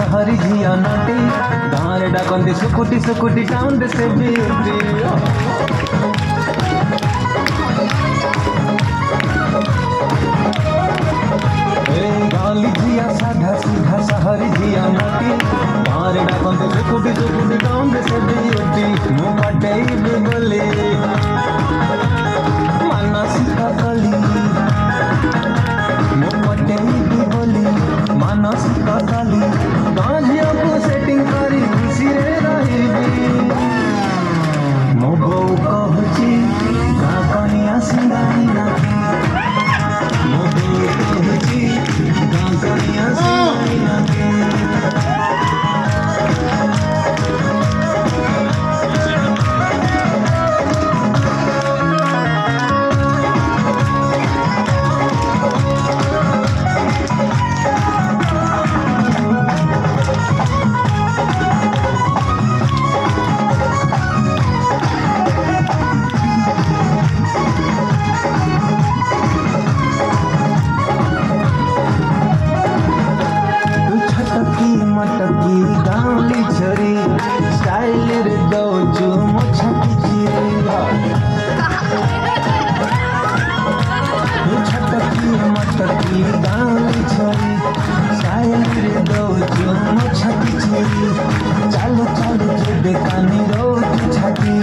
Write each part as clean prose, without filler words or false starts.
सहरी झिया नटी गाँव डाकती सुकुटी सुकुटी टाउन से बेटी गाली झिया साधा सीधा सहरी झिया नटी गाँव डाकती सुकुटी सुकुटी टाउन से बेटी मुझे बोले मानसिका कली मुझे बोली मानसिका कली गाँझिया को सेटिंग करी खुशी रे रही मो बो कहची गाँ कनिया सिंगाई नाकी मो बो कहची गाँ कनिया सिंगाई नाकी मटकी गाँवली छरी स्टाइल रे दौजू मोछकी चिरी छटकी मटकी गाँवली छरी स्टाइल रे दौजू मोछकी चिरी चालू चालू जेबे कानी रोटी छाती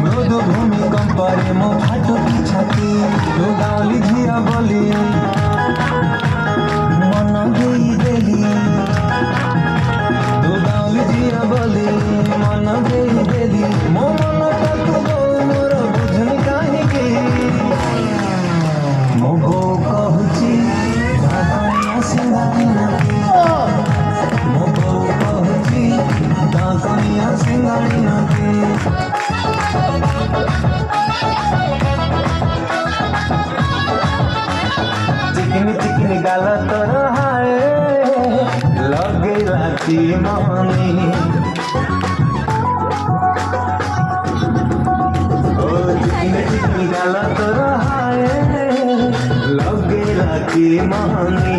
मृदु भूमि कंपरे मो फाटो की छाती तो गाँवली झिया बोली मन गई देली झिया बोली मन देली देली मो मन तक मोर बुझनी कहीं मो बो कहची गाँकनिया सिंगाई नाकी मो बो कहची गाँकनिया सिंगाई नाकी चिकनी चिकनी गाला तोर हाय लगे राती मानी चिकनी चिकनी गाला तोर हाय लगे राती मानी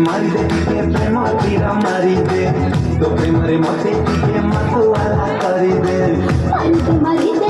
मारी दे टिके प्रेम तीरा मारी दे तो प्रेम रे मते टिके मतवाला करी दे मारी दे